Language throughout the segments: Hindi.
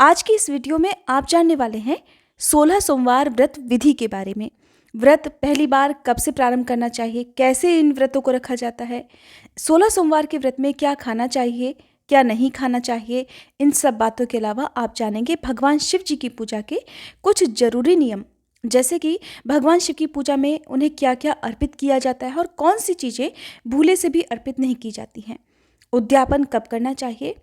आज की इस वीडियो में आप जानने वाले हैं 16 सोमवार व्रत विधि के बारे में। व्रत पहली बार कब से प्रारंभ करना चाहिए, कैसे इन व्रतों को रखा जाता है, 16 सोमवार के व्रत में क्या खाना चाहिए, क्या नहीं खाना चाहिए। इन सब बातों के अलावा आप जानेंगे भगवान शिव जी की पूजा के कुछ जरूरी नियम, जैसे कि भगवान शिव की पूजा में उन्हें क्या क्या अर्पित किया जाता है और कौन सी चीज़ें भूले से भी अर्पित नहीं की जाती हैं। उद्यापन कब करना चाहिए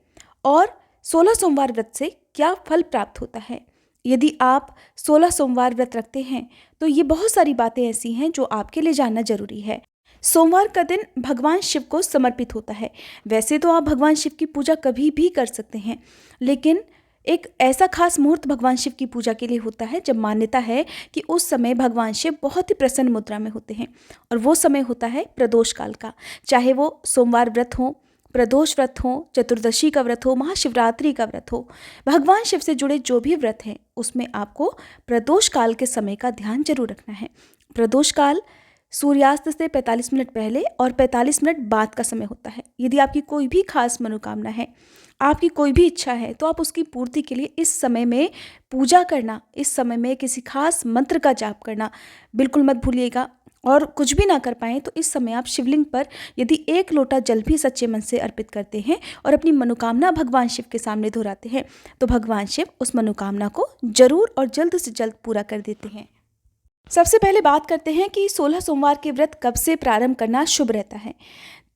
और 16 सोमवार व्रत से क्या फल प्राप्त होता है। यदि आप 16 सोमवार व्रत रखते हैं तो ये बहुत सारी बातें ऐसी हैं जो आपके लिए जानना जरूरी है। सोमवार का दिन भगवान शिव को समर्पित होता है। वैसे तो आप भगवान शिव की पूजा कभी भी कर सकते हैं, लेकिन एक ऐसा खास मुहूर्त भगवान शिव की पूजा के लिए होता है जब मान्यता है कि उस समय भगवान शिव बहुत ही प्रसन्न मुद्रा में होते हैं, और वो समय होता है प्रदोष काल का। चाहे वो सोमवार व्रत हो, प्रदोष व्रत हो, चतुर्दशी का व्रत हो, महाशिवरात्रि का व्रत हो, भगवान शिव से जुड़े जो भी व्रत हैं उसमें आपको प्रदोष काल के समय का ध्यान जरूर रखना है। प्रदोष काल सूर्यास्त से 45 मिनट पहले और 45 मिनट बाद का समय होता है। यदि आपकी कोई भी खास मनोकामना है, आपकी कोई भी इच्छा है, तो आप उसकी पूर्ति के लिए इस समय में पूजा करना, इस समय में किसी खास मंत्र का जाप करना बिल्कुल मत भूलिएगा। और कुछ भी ना कर पाएँ तो इस समय आप शिवलिंग पर यदि 1 लोटा जल भी सच्चे मन से अर्पित करते हैं और अपनी मनोकामना भगवान शिव के सामने दोहराते हैं तो भगवान शिव उस मनोकामना को जरूर और जल्द से जल्द पूरा कर देते हैं। सबसे पहले बात करते हैं कि 16 सोमवार के व्रत कब से प्रारंभ करना शुभ रहता है।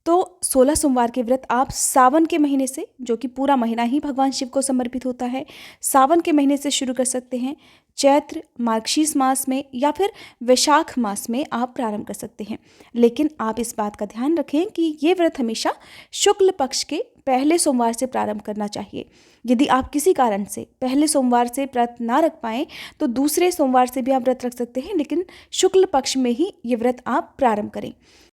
तो 16 सोमवार के व्रत आप सावन के महीने से, जो कि पूरा महीना ही भगवान शिव को समर्पित होता है, सावन के महीने से शुरू कर सकते हैं। चैत्र मार्गशीर्ष मास में या फिर वैशाख मास में आप प्रारंभ कर सकते हैं, लेकिन आप इस बात का ध्यान रखें कि ये व्रत हमेशा शुक्ल पक्ष के पहले सोमवार से प्रारंभ करना चाहिए। यदि आप किसी कारण से पहले सोमवार से व्रत ना रख पाएँ तो दूसरे सोमवार से भी आप व्रत रख सकते हैं, लेकिन शुक्ल पक्ष में ही ये व्रत आप प्रारंभ करें।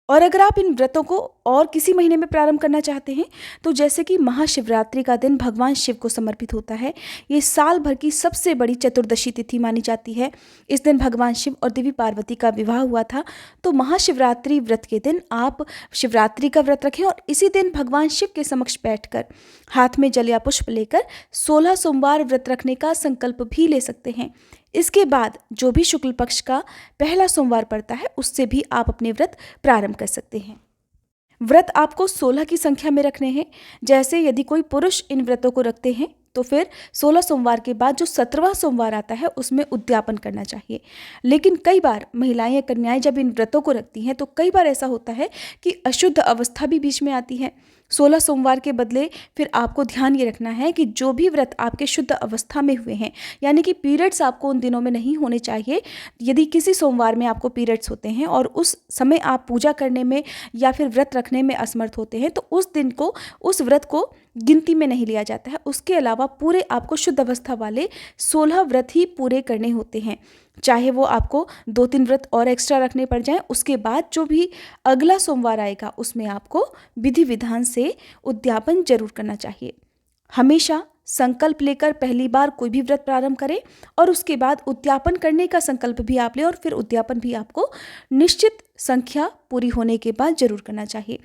और अगर आप इन व्रतों को और किसी महीने में प्रारंभ करना चाहते हैं तो जैसे कि महाशिवरात्रि का दिन भगवान शिव को समर्पित होता है, ये साल भर की सबसे बड़ी चतुर्दशी तिथि मानी जाती है। इस दिन भगवान शिव और देवी पार्वती का विवाह हुआ था, तो महाशिवरात्रि व्रत के दिन आप शिवरात्रि का व्रत रखें और इसी दिन भगवान शिव के समक्ष बैठकर हाथ में जल या पुष्प लेकर 16 सोमवार व्रत रखने का संकल्प भी ले सकते हैं। इसके बाद जो भी शुक्ल पक्ष का पहला सोमवार पड़ता है उससे भी आप अपने व्रत प्रारंभ कर सकते हैं। व्रत आपको 16 की संख्या में रखने हैं। जैसे यदि कोई पुरुष इन व्रतों को रखते हैं तो फिर 16 सोमवार के बाद जो 17वां सोमवार आता है उसमें उद्यापन करना चाहिए। लेकिन कई बार महिलाएं या कन्याएं जब इन व्रतों को रखती हैं तो कई बार ऐसा होता है कि अशुद्ध अवस्था भी बीच में आती है। 16 सोमवार के बदले फिर आपको ध्यान ये रखना है कि जो भी व्रत आपके शुद्ध अवस्था में हुए हैं, यानी कि पीरियड्स आपको उन दिनों में नहीं होने चाहिए। यदि किसी सोमवार में आपको पीरियड्स होते हैं और उस समय आप पूजा करने में या फिर व्रत रखने में असमर्थ होते हैं तो उस दिन को, उस व्रत को गिनती में नहीं लिया जाता है। उसके अलावा पूरे आपको शुद्ध अवस्था वाले 16 व्रत ही पूरे करने होते हैं। चाहे वो आपको 2-3 व्रत और एक्स्ट्रा रखने पड़ जाएं, उसके बाद जो भी अगला सोमवार आएगा उसमें आपको विधि विधान से उद्यापन जरूर करना चाहिए। हमेशा संकल्प लेकर पहली बार कोई भी व्रत प्रारंभ करें और उसके बाद उद्यापन करने का संकल्प भी आप लें, और फिर उद्यापन भी आपको निश्चित संख्या पूरी होने के बाद जरूर करना चाहिए।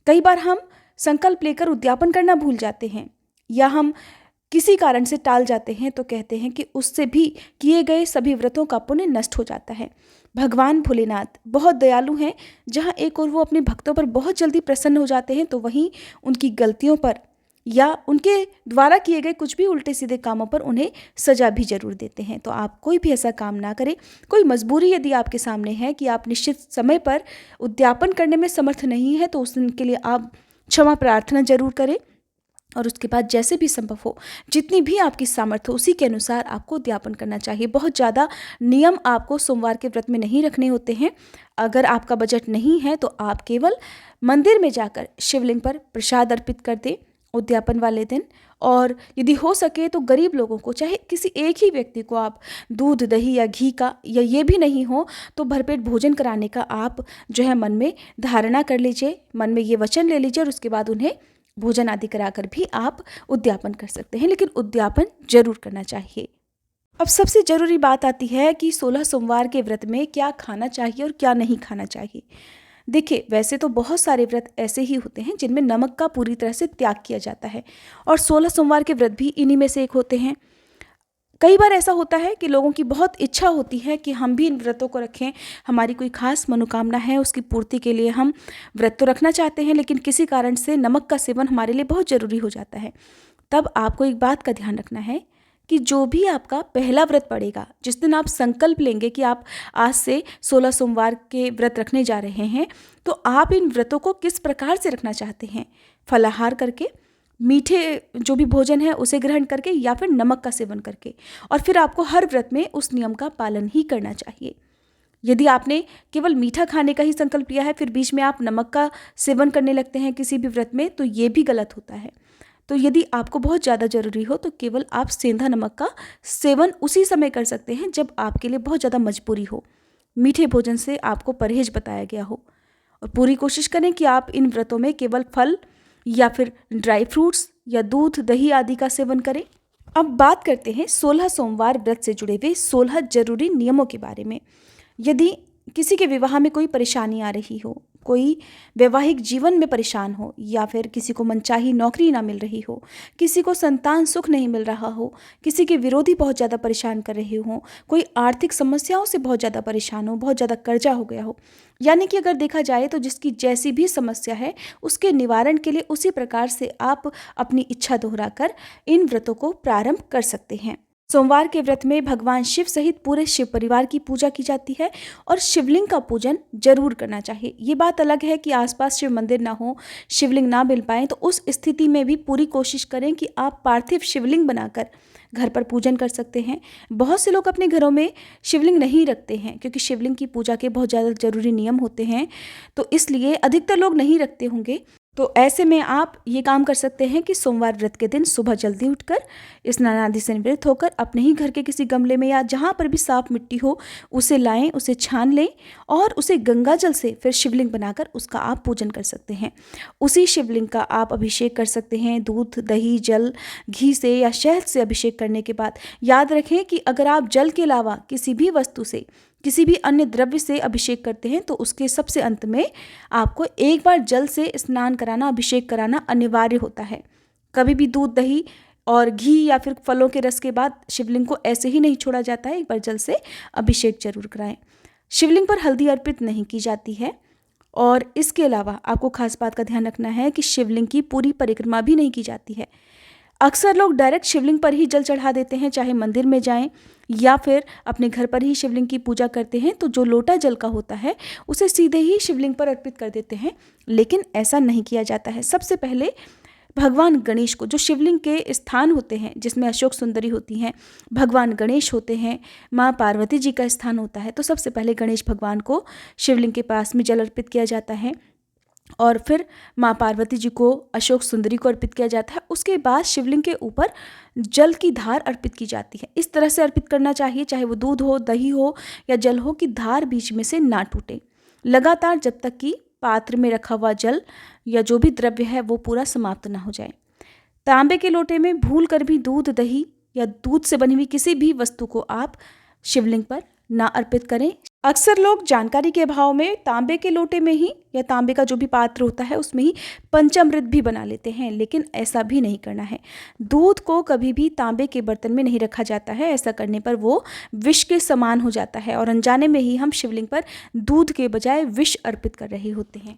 कई बार हम संकल्प लेकर उद्यापन करना भूल जाते हैं या हम किसी कारण से टाल जाते हैं तो कहते हैं कि उससे भी किए गए सभी व्रतों का पुण्य नष्ट हो जाता है। भगवान भोलेनाथ बहुत दयालु हैं। जहाँ एक और वो अपने भक्तों पर बहुत जल्दी प्रसन्न हो जाते हैं तो वहीं उनकी गलतियों पर या उनके द्वारा किए गए कुछ भी उल्टे सीधे कामों पर उन्हें सजा भी जरूर देते हैं। तो आप कोई भी ऐसा काम ना करें। कोई मजबूरी यदि आपके सामने है कि आप निश्चित समय पर उद्यापन करने में समर्थ नहीं है तो उस दिन के लिए आप क्षमा प्रार्थना जरूर करें, और उसके बाद जैसे भी संभव हो, जितनी भी आपकी सामर्थ्य हो उसी के अनुसार आपको उद्यापन करना चाहिए। बहुत ज़्यादा नियम आपको सोमवार के व्रत में नहीं रखने होते हैं। अगर आपका बजट नहीं है तो आप केवल मंदिर में जाकर शिवलिंग पर प्रसाद अर्पित कर दें उद्यापन वाले दिन, और यदि हो सके तो गरीब लोगों को, चाहे किसी एक ही व्यक्ति को आप दूध दही या घी का, या ये भी नहीं हो तो भरपेट भोजन कराने का आप जो है मन में धारणा कर लीजिए, मन में ये वचन ले लीजिए, और उसके बाद उन्हें भोजन आदि कराकर भी आप उद्यापन कर सकते हैं, लेकिन उद्यापन जरूर करना चाहिए। अब सबसे जरूरी बात आती है कि 16 सोमवार के व्रत में क्या खाना चाहिए और क्या नहीं खाना चाहिए। देखिए, वैसे तो बहुत सारे व्रत ऐसे ही होते हैं जिनमें नमक का पूरी तरह से त्याग किया जाता है, और 16 सोमवार के व्रत भी इन्हीं में से एक होते हैं। कई बार ऐसा होता है कि लोगों की बहुत इच्छा होती है कि हम भी इन व्रतों को रखें, हमारी कोई खास मनोकामना है, उसकी पूर्ति के लिए हम व्रत तो रखना चाहते हैं, लेकिन किसी कारण से नमक का सेवन हमारे लिए बहुत ज़रूरी हो जाता है। तब आपको एक बात का ध्यान रखना है कि जो भी आपका पहला व्रत पड़ेगा, जिस दिन आप संकल्प लेंगे कि आप आज से 16 सोमवार के व्रत रखने जा रहे हैं, तो आप इन व्रतों को किस प्रकार से रखना चाहते हैं, फलाहार करके, मीठे जो भी भोजन है उसे ग्रहण करके, या फिर नमक का सेवन करके। और फिर आपको हर व्रत में उस नियम का पालन ही करना चाहिए। यदि आपने केवल मीठा खाने का ही संकल्प लिया है, फिर बीच में आप नमक का सेवन करने लगते हैं किसी भी व्रत में, तो ये भी गलत होता है। तो यदि आपको बहुत ज़्यादा ज़रूरी हो तो केवल आप सेंधा नमक का सेवन उसी समय कर सकते हैं जब आपके लिए बहुत ज़्यादा मजबूरी हो। मीठे भोजन से आपको परहेज बताया गया हो। और पूरी कोशिश करें कि आप इन व्रतों में केवल फल या फिर ड्राई फ्रूट्स या दूध, दही आदि का सेवन करें। अब बात करते हैं 16 सोमवार व्रत से जुड़े हुए 16 जरूरी नियमों के बारे में। यदि किसी के विवाह में कोई परेशानी आ रही हो, कोई वैवाहिक जीवन में परेशान हो, या फिर किसी को मनचाही नौकरी ना मिल रही हो, किसी को संतान सुख नहीं मिल रहा हो, किसी के विरोधी बहुत ज़्यादा परेशान कर रहे हो, कोई आर्थिक समस्याओं से बहुत ज़्यादा परेशान हो, बहुत ज़्यादा कर्जा हो गया हो, यानी कि अगर देखा जाए तो जिसकी जैसी भी समस्या है उसके निवारण के लिए उसी प्रकार से आप अपनी इच्छा दोहराकर इन व्रतों को प्रारंभ कर सकते हैं। सोमवार के व्रत में भगवान शिव सहित पूरे शिव परिवार की पूजा की जाती है और शिवलिंग का पूजन जरूर करना चाहिए। ये बात अलग है कि आसपास शिव मंदिर ना हो, शिवलिंग ना मिल पाए, तो उस स्थिति में भी पूरी कोशिश करें कि आप पार्थिव शिवलिंग बनाकर घर पर पूजन कर सकते हैं। बहुत से लोग अपने घरों में शिवलिंग नहीं रखते हैं क्योंकि शिवलिंग की पूजा के बहुत ज़्यादा जरूरी नियम होते हैं, तो इसलिए अधिकतर लोग नहीं रखते होंगे। तो ऐसे में आप ये काम कर सकते हैं कि सोमवार व्रत के दिन सुबह जल्दी उठकर स्नान आदि से निवृत्त होकर अपने ही घर के किसी गमले में या जहाँ पर भी साफ मिट्टी हो उसे लाएं, उसे छान लें और उसे गंगा जल से फिर शिवलिंग बनाकर उसका आप पूजन कर सकते हैं। उसी शिवलिंग का आप अभिषेक कर सकते हैं दूध, दही, जल, घी से या शहद से अभिषेक करने के बाद याद रखें कि अगर आप जल के अलावा किसी भी वस्तु से, किसी भी अन्य द्रव्य से अभिषेक करते हैं तो उसके सबसे अंत में आपको एक बार जल से स्नान कराना, अभिषेक कराना अनिवार्य होता है। कभी भी दूध, दही और घी या फिर फलों के रस के बाद शिवलिंग को ऐसे ही नहीं छोड़ा जाता है, एक बार जल से अभिषेक जरूर कराएं। शिवलिंग पर हल्दी अर्पित नहीं की जाती है और इसके अलावा आपको खास बात का ध्यान रखना है कि शिवलिंग की पूरी परिक्रमा भी नहीं की जाती है। अक्सर लोग डायरेक्ट शिवलिंग पर ही जल चढ़ा देते हैं, चाहे मंदिर में जाएं या फिर अपने घर पर ही शिवलिंग की पूजा करते हैं, तो जो लोटा जल का होता है उसे सीधे ही शिवलिंग पर अर्पित कर देते हैं, लेकिन ऐसा नहीं किया जाता है। सबसे पहले भगवान गणेश को, जो शिवलिंग के स्थान होते हैं जिसमें अशोक सुंदरी होती हैं, भगवान गणेश होते हैं, माँ पार्वती जी का स्थान होता है, तो सबसे पहले गणेश भगवान को शिवलिंग के पास में जल अर्पित किया जाता है और फिर माँ पार्वती जी को, अशोक सुंदरी को अर्पित किया जाता है। उसके बाद शिवलिंग के ऊपर जल की धार अर्पित की जाती है। इस तरह से अर्पित करना चाहिए, चाहे वो दूध हो, दही हो या जल हो, कि धार बीच में से ना टूटे, लगातार जब तक कि पात्र में रखा हुआ जल या जो भी द्रव्य है वो पूरा समाप्त ना हो जाए। तांबे के लोटे में भूल कर भी दूध, दही या दूध से बनी हुई किसी भी वस्तु को आप शिवलिंग पर ना अर्पित करें। अक्सर लोग जानकारी के अभाव में तांबे के लोटे में ही या तांबे का जो भी पात्र होता है उसमें ही पंचामृत भी बना लेते हैं, लेकिन ऐसा भी नहीं करना है। दूध को कभी भी तांबे के बर्तन में नहीं रखा जाता है, ऐसा करने पर वो विष के समान हो जाता है और अनजाने में ही हम शिवलिंग पर दूध के बजाय विष अर्पित कर रहे होते हैं।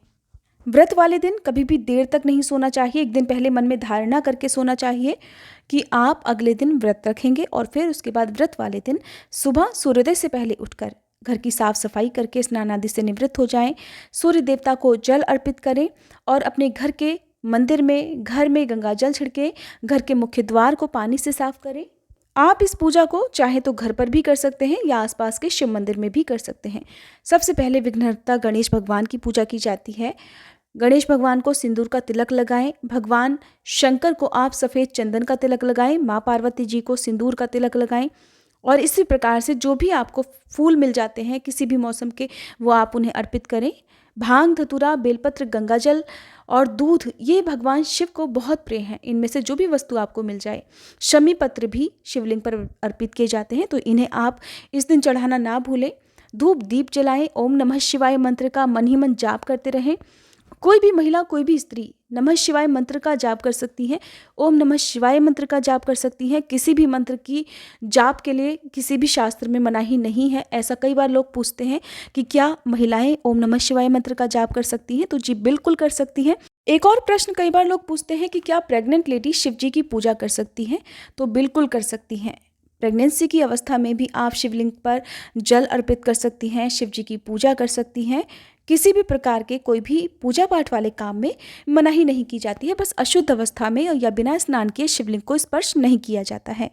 व्रत वाले दिन कभी भी देर तक नहीं सोना चाहिए। एक दिन पहले मन में धारणा करके सोना चाहिए कि आप अगले दिन व्रत रखेंगे और फिर उसके बाद व्रत वाले दिन सुबह सूर्योदय से पहले उठकर घर की साफ सफाई करके स्नान आदि से निवृत्त हो जाएं, सूर्य देवता को जल अर्पित करें और अपने घर के मंदिर में, घर में गंगा जल छिड़के घर के मुख्य द्वार को पानी से साफ करें। आप इस पूजा को चाहे तो घर पर भी कर सकते हैं या आसपास के शिव मंदिर में भी कर सकते हैं। सबसे पहले विघ्नहर्ता गणेश भगवान की पूजा की जाती है। गणेश भगवान को सिंदूर का तिलक लगाएं। भगवान शंकर को आप सफ़ेद चंदन का तिलक लगाएं। माँ पार्वती जी को सिंदूर का तिलक लगाएं और इसी प्रकार से जो भी आपको फूल मिल जाते हैं किसी भी मौसम के, वो आप उन्हें अर्पित करें। भांग, धतूरा, बेलपत्र, गंगाजल और दूध, ये भगवान शिव को बहुत प्रिय हैं। इनमें से जो भी वस्तु आपको मिल जाए। शमी पत्र भी शिवलिंग पर अर्पित किए जाते हैं, तो इन्हें आप इस दिन चढ़ाना ना भूलें। धूप दीप जलाएं। ओम नमः शिवाय मंत्र का मन ही मन जाप करते रहें। कोई भी महिला, कोई भी स्त्री नमः शिवाय मंत्र का जाप कर सकती हैं, ओम नमः शिवाय मंत्र का जाप कर सकती हैं। किसी भी मंत्र की जाप के लिए किसी भी शास्त्र में मनाही नहीं है। ऐसा कई बार लोग पूछते हैं कि क्या महिलाएं ओम नमः शिवाय मंत्र का जाप कर सकती हैं? तो जी बिल्कुल कर सकती हैं। एक और प्रश्न कई बार लोग पूछते हैं कि क्या प्रेग्नेंट लेडी शिव जी की पूजा कर सकती हैं? तो बिल्कुल कर सकती हैं। प्रेगनेंसी की अवस्था में भी आप शिवलिंग पर जल अर्पित कर सकती हैं, शिव जी की पूजा कर सकती हैं। किसी भी प्रकार के कोई भी पूजा पाठ वाले काम में मनाही नहीं की जाती है। बस अशुद्ध अवस्था में या बिना स्नान किए शिवलिंग को स्पर्श नहीं किया जाता है।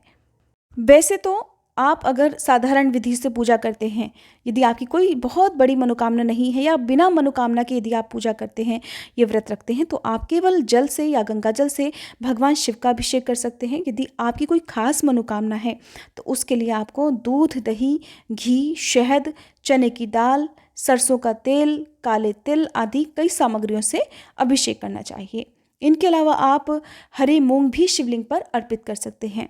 वैसे तो आप अगर साधारण विधि से पूजा करते हैं, यदि आपकी कोई बहुत बड़ी मनोकामना नहीं है या बिना मनोकामना के यदि आप पूजा करते हैं, ये व्रत रखते हैं, तो आप केवल जल से या गंगा जल से भगवान शिव का अभिषेक कर सकते हैं। यदि आपकी कोई खास मनोकामना है तो उसके लिए आपको दूध, दही, घी, शहद, चने की दाल, सरसों का तेल, काले तिल आदि कई सामग्रियों से अभिषेक करना चाहिए। इनके अलावा आप हरे मूंग भी शिवलिंग पर अर्पित कर सकते हैं।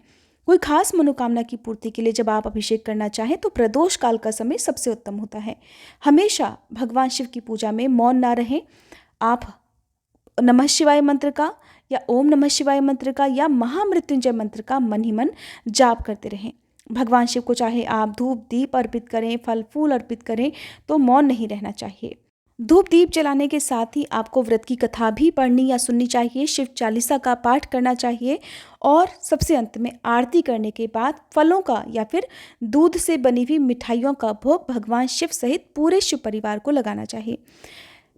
कोई खास मनोकामना की पूर्ति के लिए जब आप अभिषेक करना चाहें तो प्रदोष काल का समय सबसे उत्तम होता है। हमेशा भगवान शिव की पूजा में मौन ना रहें। आप नमः शिवाय मंत्र का या ओम नमः शिवाय मंत्र का या महामृत्युंजय मंत्र का मन ही मन जाप करते रहें। भगवान शिव को चाहे आप धूप दीप अर्पित करें, फल फूल अर्पित करें, तो मौन नहीं रहना चाहिए। धूप दीप जलाने के साथ ही आपको व्रत की कथा भी पढ़नी या सुननी चाहिए, शिव चालीसा का पाठ करना चाहिए और सबसे अंत में आरती करने के बाद फलों का या फिर दूध से बनी हुई मिठाइयों का भोग भगवान शिव सहित पूरे शिव परिवार को लगाना चाहिए।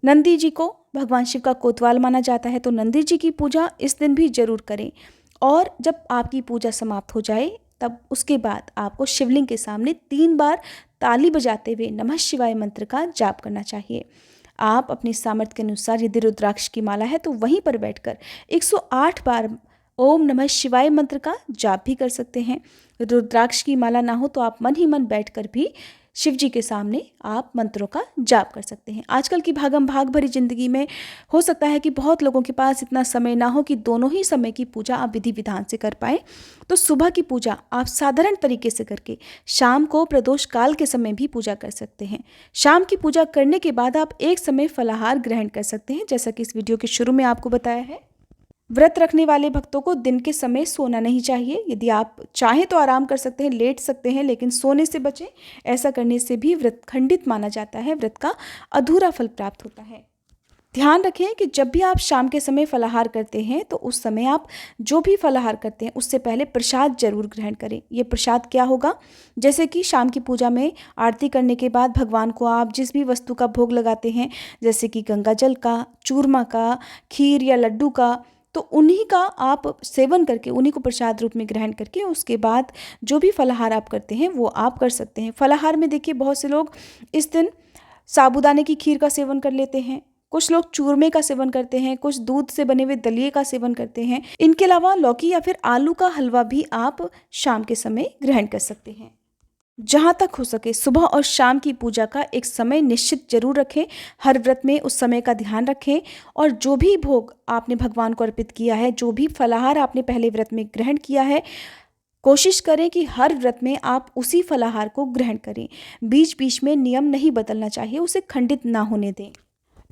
नंदी जी को भगवान शिव का कोतवाल माना जाता है, तो नंदी जी की पूजा इस दिन भी जरूर करें। और जब आपकी पूजा समाप्त हो जाए तब उसके बाद आपको शिवलिंग के सामने 3 बार ताली बजाते हुए नमः शिवाय मंत्र का जाप करना चाहिए। आप अपनी सामर्थ्य के अनुसार यदि रुद्राक्ष की माला है तो वहीं पर बैठकर 108 बार ओम नमः शिवाय मंत्र का जाप भी कर सकते हैं। रुद्राक्ष की माला ना हो तो आप मन ही मन बैठकर भी शिव जी के सामने आप मंत्रों का जाप कर सकते हैं। आजकल की भागम भाग भरी जिंदगी में हो सकता है कि बहुत लोगों के पास इतना समय ना हो कि दोनों ही समय की पूजा आप विधि विधान से कर पाए। तो सुबह की पूजा आप साधारण तरीके से करके शाम को प्रदोष काल के समय भी पूजा कर सकते हैं। शाम की पूजा करने के बाद आप एक समय फलाहार ग्रहण कर सकते हैं, जैसा कि इस वीडियो के शुरू में आपको बताया है। व्रत रखने वाले भक्तों को दिन के समय सोना नहीं चाहिए। यदि आप चाहें तो आराम कर सकते हैं, लेट सकते हैं, लेकिन सोने से बचें। ऐसा करने से भी व्रत खंडित माना जाता है, व्रत का अधूरा फल प्राप्त होता है। ध्यान रखें कि जब भी आप शाम के समय फलाहार करते हैं तो उस समय आप जो भी फलाहार करते हैं उससे पहले प्रसाद जरूर ग्रहण करें। ये प्रसाद क्या होगा? जैसे कि शाम की पूजा में आरती करने के बाद भगवान को आप जिस भी वस्तु का भोग लगाते हैं, जैसे कि गंगा जल का, चूरमा का, खीर या लड्डू का, तो उन्हीं का आप सेवन करके, उन्हीं को प्रसाद रूप में ग्रहण करके उसके बाद जो भी फलाहार आप करते हैं वो आप कर सकते हैं। फलाहार में देखिए बहुत से लोग इस दिन साबूदाने की खीर का सेवन कर लेते हैं, कुछ लोग चूरमे का सेवन करते हैं, कुछ दूध से बने हुए दलिये का सेवन करते हैं। इनके अलावा लौकी या फिर आलू का हलवा भी आप शाम के समय ग्रहण कर सकते हैं। जहाँ तक हो सके सुबह और शाम की पूजा का एक समय निश्चित जरूर रखें। हर व्रत में उस समय का ध्यान रखें और जो भी भोग आपने भगवान को अर्पित किया है, जो भी फलाहार आपने पहले व्रत में ग्रहण किया है, कोशिश करें कि हर व्रत में आप उसी फलाहार को ग्रहण करें। बीच बीच में नियम नहीं बदलना चाहिए, उसे खंडित ना होने दें।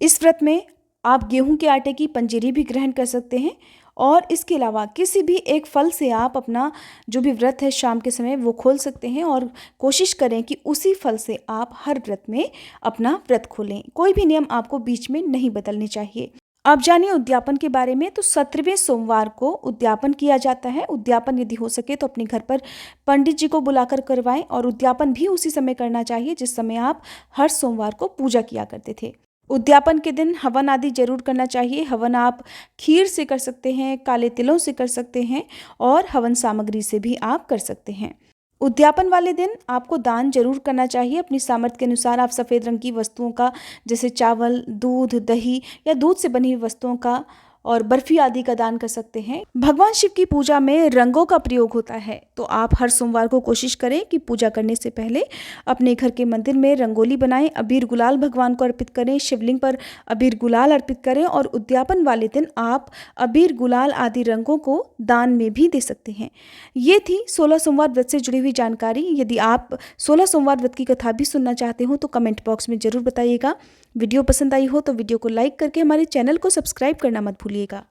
इस व्रत में आप गेहूं के आटे की पंजीरी भी ग्रहण कर सकते हैं और इसके अलावा किसी भी एक फल से आप अपना जो भी व्रत है शाम के समय वो खोल सकते हैं और कोशिश करें कि उसी फल से आप हर व्रत में अपना व्रत खोलें। कोई भी नियम आपको बीच में नहीं बदलने चाहिए। अब जानिए उद्यापन के बारे में। तो 17वें सोमवार को उद्यापन किया जाता है। उद्यापन यदि हो सके तो अपने घर पर पंडित जी को बुलाकर करवाएं और उद्यापन भी उसी समय करना चाहिए जिस समय आप हर सोमवार को पूजा किया करते थे। उद्यापन के दिन हवन आदि जरूर करना चाहिए। हवन आप खीर से कर सकते हैं, काले तिलों से कर सकते हैं और हवन सामग्री से भी आप कर सकते हैं। उद्यापन वाले दिन आपको दान जरूर करना चाहिए। अपनी सामर्थ्य के अनुसार आप सफ़ेद रंग की वस्तुओं का, जैसे चावल, दूध, दही या दूध से बनी हुई वस्तुओं का और बर्फी आदि का दान कर सकते हैं। भगवान शिव की पूजा में रंगों का प्रयोग होता है, तो आप हर सोमवार को कोशिश करें कि पूजा करने से पहले अपने घर के मंदिर में रंगोली बनाएं, अबीर गुलाल भगवान को अर्पित करें, शिवलिंग पर अबीर गुलाल अर्पित करें और उद्यापन वाले दिन आप अबीर गुलाल आदि रंगों को दान में भी दे सकते हैं। ये थी 16 सोमवार व्रत से जुड़ी हुई जानकारी। यदि आप 16 सोमवार व्रत की कथा भी सुनना चाहते हो तो कमेंट बॉक्स में जरूर बताइएगा। वीडियो पसंद आई हो तो वीडियो को लाइक करके हमारे चैनल को सब्सक्राइब करना मत भूलिएगा।